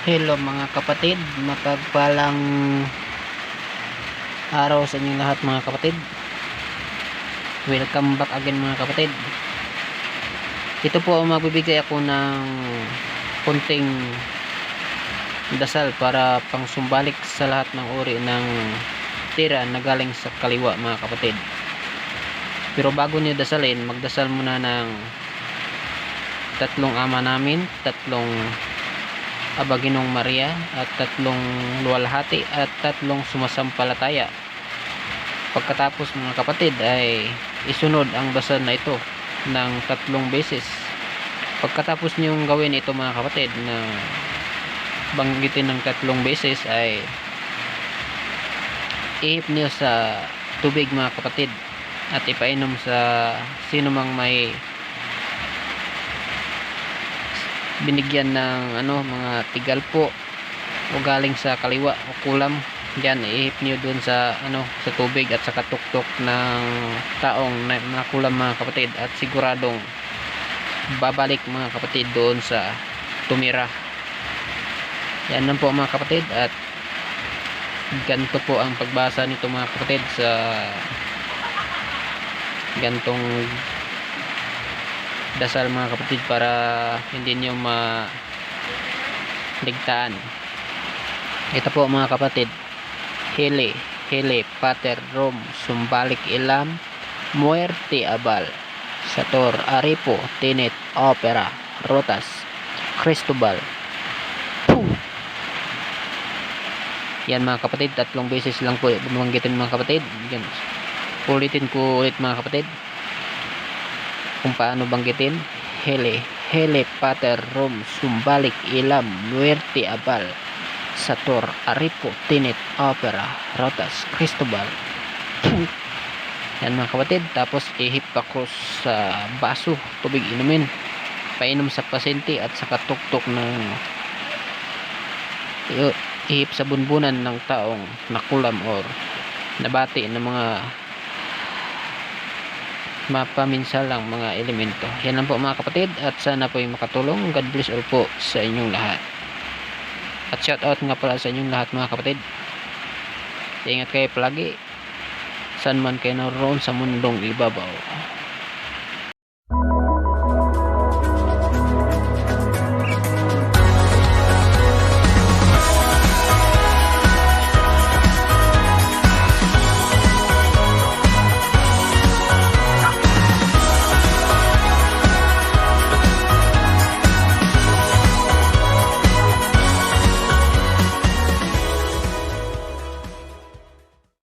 Hello mga kapatid, mapagpalang araw sa inyong lahat mga kapatid. Welcome back again mga kapatid. Ito po magbibigay ako ng konting dasal para pangsumbalik sa lahat ng uri ng tira na galing sa kaliwa mga kapatid. Pero bago niyo dasalin, magdasal muna ng tatlong ama namin, tatlong Aba Ginong Maria at tatlong luwalhati at tatlong sumasampalataya. Pagkatapos mga kapatid ay isunod ang dasal na ito ng tatlong beses. Pagkatapos niyong gawin ito mga kapatid na banggitin ng tatlong beses ay ihip niyo sa tubig mga kapatid at ipainom sa sino mang may binigyan ng mga tigal po o galing sa kaliwa o kulam. Diyan ihip niyo dun sa sa tubig at sa katuktok ng taong nakulam mga kapatid, at siguradong babalik mga kapatid doon sa tumira. Yan lang po mga kapatid, at ganito po ang pagbasa nito mga kapatid sa gantong dasal mga kapatid para hindi nyo maligtaan. Ito po mga kapatid: Hele, Hele, Pater Rom, Sumbalik Ilam, Muerte Abal, Sator, Aripo, Tenet, Opera, Rotas, Cristobal. Yan mga kapatid, tatlong beses lang po bumanggitin mga kapatid. Yan. Ulitin ko ulit mga kapatid kung paano banggitin. Hele, Hele, Pater Rom, Sumbalik Ilam, Muerte Abal, Sator, Aripo, Tenet, Opera, Rotas, Cristobal. Yan mga kapatid. Tapos ihip ako sa baso, tubig inumin, painom sa pasyente at sa katuktok ng ihip sa bunbunan ng taong nakulam or nabati ng mga mapaminsalang mga elemento. Yan lang po mga kapatid, at sana po ay makatulong. God bless all po sa inyong lahat. At shout out nga pala sa inyong lahat mga kapatid. Ingat kayo palagi saan man kayo naroon sa mundong ibabaw.